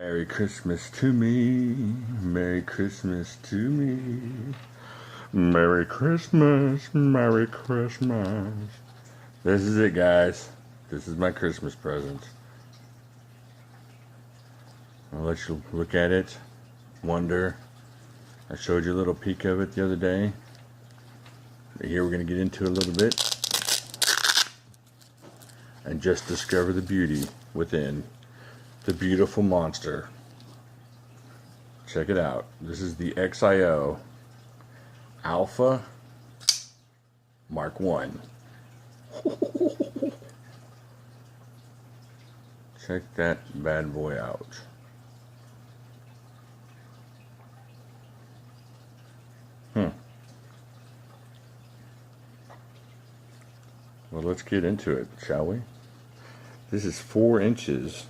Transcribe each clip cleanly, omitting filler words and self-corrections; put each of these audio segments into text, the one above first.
Merry Christmas to me, Merry Christmas to me, Merry Christmas, Merry Christmas. This is it, guys. This is my Christmas present. I'll let you look at it, wonder. I showed you a little peek of it the other day. But here we're going to get into it a little bit and just discover the beauty within the beautiful monster. Check it out. This is the XIO Alpha Mark 1. Check that bad boy out. Well, let's get into it, shall we? This is 4 inches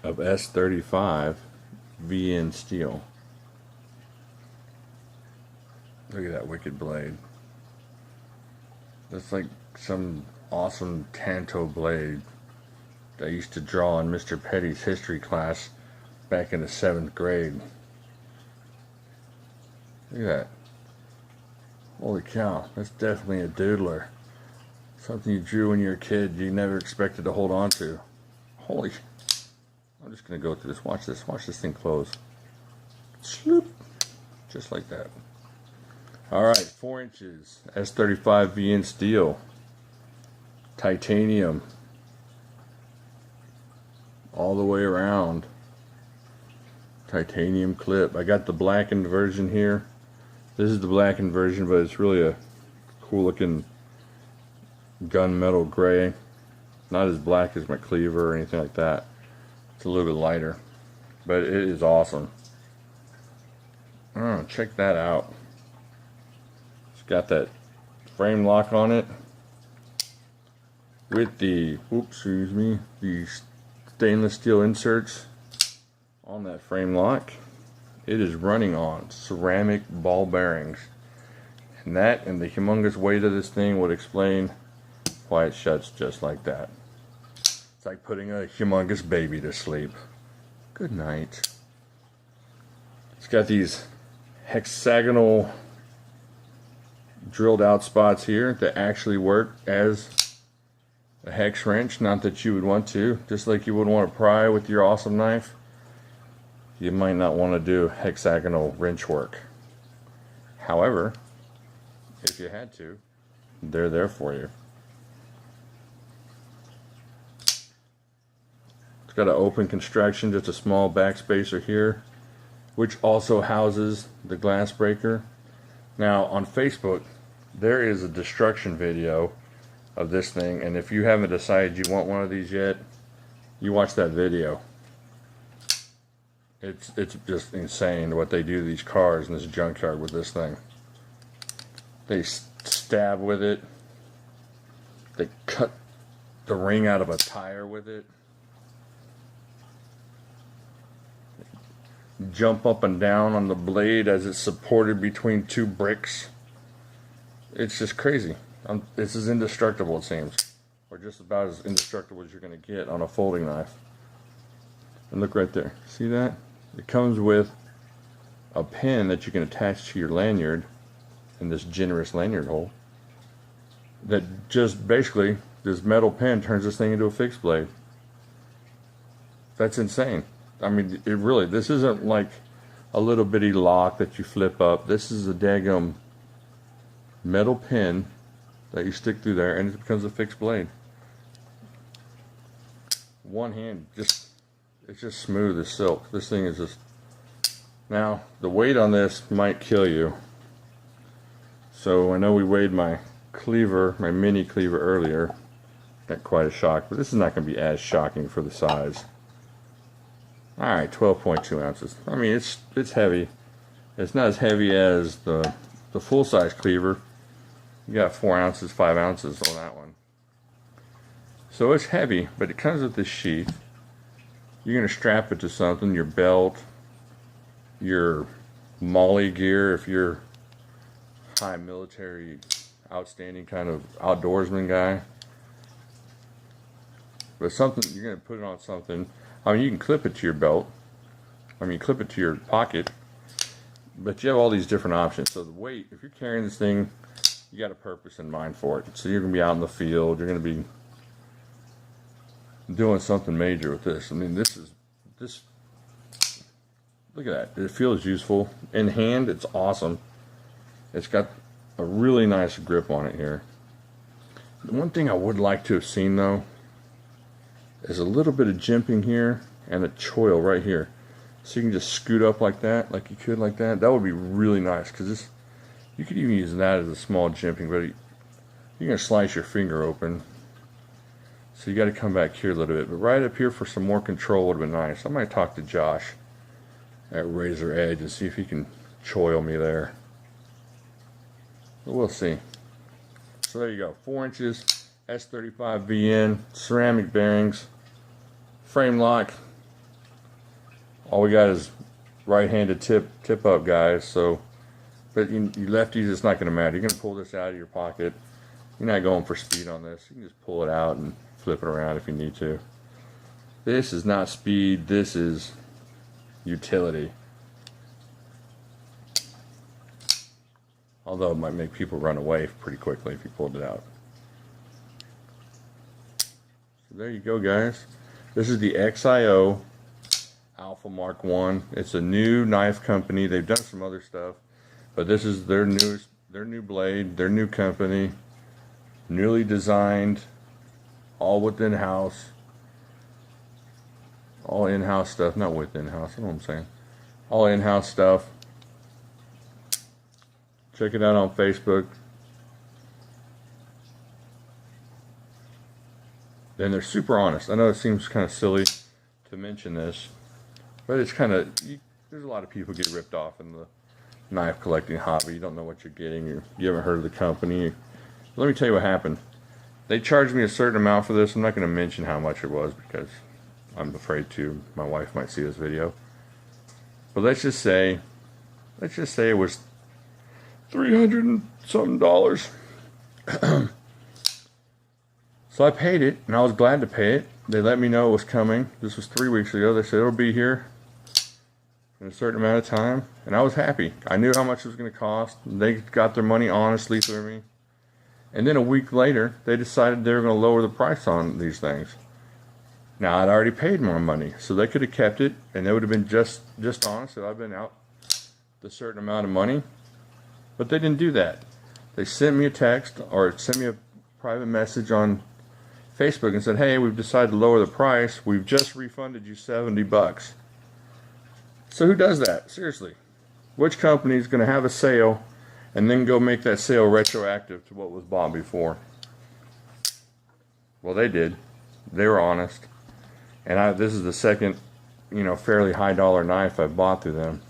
of S35 VN steel. Look at that wicked blade. That's like some awesome Tanto blade that I used to draw in Mr. Petty's history class back in the 7th grade. Look at that. Holy cow, that's definitely a doodler. Something you drew when you were a kid you never expected to hold on to. Holy, I'm just going to go through this. Watch this thing close. Sloop. Just like that. Alright, 4 inches, S35 VN steel. Titanium. All the way around. Titanium clip. I got the blackened version here. This is the blackened version, but it's really a cool looking gunmetal gray. Not as black as my cleaver or anything like that. It's a little bit lighter, but it is awesome. Oh, check that out. It's got that frame lock on it with the, the stainless steel inserts on that frame lock. It is running on ceramic ball bearings, and that and the humongous weight of this thing would explain why it shuts just like that. It's like putting a humongous baby to sleep. Good night. It's got these hexagonal drilled out spots here that actually work as a hex wrench. Not that you would want to, just like you would want to pry with your awesome knife. You might not want to do hexagonal wrench work. However, if you had to, they're there for you. It's got an open construction, just a small backspacer here, which also houses the glass breaker. Now on Facebook, there is a destruction video of this thing, and if you haven't decided you want one of these yet, you watch that video. It's just insane what they do to these cars in this junkyard with this thing. They stab with it. They cut the ring out of a tire with it. Jump up and down on the blade as it's supported between 2 bricks. It's just crazy. This is indestructible, it seems. Or just about as indestructible as you're going to get on a folding knife. And look right there. See that? It comes with a pin that you can attach to your lanyard in this generous lanyard hole. That just basically, this metal pin turns this thing into a fixed blade. That's insane. I mean, this isn't like a little bitty lock that you flip up. This is a daggum metal pin that you stick through there and it becomes a fixed blade. One hand, it's just smooth as silk. This thing is just... Now, the weight on this might kill you. So I know we weighed my cleaver, my mini cleaver earlier. Got quite a shock, but this is not going to be as shocking for the size. Alright, 12.2 ounces. I mean, it's heavy. It's not as heavy as the full-size cleaver. You got 4 ounces, 5 ounces on that one. So it's heavy, but it comes with this sheath. You're going to strap it to something, your belt, your molly gear if you're high military, outstanding kind of outdoorsman guy. But something, you're going to put it on something. I mean, you can clip it to your belt. I mean, clip it to your pocket. But you have all these different options. So the weight, if you're carrying this thing, you got a purpose in mind for it. So you're going to be out in the field. You're going to be doing something major with this. I mean, this, look at that. It feels useful. In hand, it's awesome. It's got a really nice grip on it here. The one thing I would like to have seen, though, is a little bit of jimping here and a choil right here. So you can just scoot up like that, like you could like that. That would be really nice, because this, you could even use that as a small jimping, but you're going to slice your finger open. So you got to come back here a little bit. But right up here for some more control would have been nice. I might talk to Josh at Razor Edge and see if he can choil me there. But we'll see. So there you go. 4 inches, S35 VN, ceramic bearings, frame lock. All we got is right-handed tip up, guys. So, but you lefties, it's not going to matter. You're going to pull this out of your pocket. You're not going for speed on this. You can just pull it out and flip it around if you need to. This is not speed. This is utility. Although it might make people run away pretty quickly if you pulled it out. So there you go, guys. This is the XIO Alpha Mark 1. It's a new knife company. They've done some other stuff, but this is their new blade, their new company, newly designed, all within house, all in-house stuff. Not within house, you know what I'm saying? All in-house stuff. Check it out on Facebook. And they're super honest. I know it seems kind of silly to mention this, but it's kind of, there's a lot of people get ripped off in the knife collecting hobby. You don't know what you're getting. You haven't heard of the company. Let me tell you what happened. They charged me a certain amount for this. I'm not going to mention how much it was because I'm afraid to. My wife might see this video. But let's just say it was $300 and something. So I paid it, and I was glad to pay it. They let me know it was coming. This was 3 weeks ago. They said it'll be here in a certain amount of time, and I was happy. I knew how much it was going to cost. They got their money honestly through me. And then a week later, they decided they were going to lower the price on these things. Now, I'd already paid more money, so they could have kept it, and they would have been just honest that I've been out the certain amount of money. But they didn't do that. They sent me a text or sent me a private message on Facebook and said, hey, we've decided to lower the price. We've just refunded you $70. So who does that? Seriously. Which company is going to have a sale and then go make that sale retroactive to what was bought before? Well, they did. They were honest. And this is the second, fairly high dollar knife I've bought through them.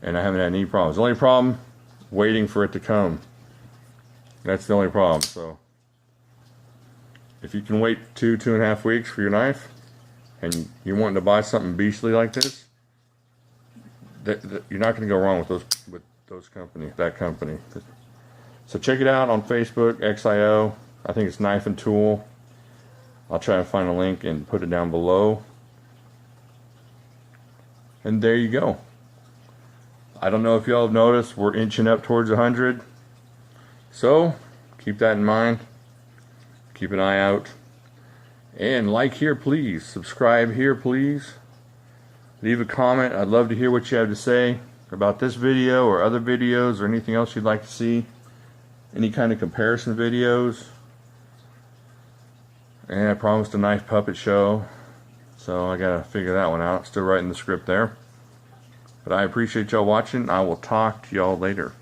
And I haven't had any problems. The only problem, waiting for it to come. That's the only problem. So if you can wait 2.5 weeks for your knife, and you're wanting to buy something beastly like this, you're not going to go wrong with that company. So check it out on Facebook, XIO. I think it's Knife and Tool. I'll try and find a link and put it down below. And there you go. I don't know if y'all have noticed, we're inching up towards 100. So keep that in mind. Keep an eye out. And like here, please. Subscribe here, please. Leave a comment. I'd love to hear what you have to say about this video or other videos or anything else you'd like to see. Any kind of comparison videos. And I promised a knife puppet show, so I gotta figure that one out. Still writing the script there. But I appreciate y'all watching. I will talk to y'all later.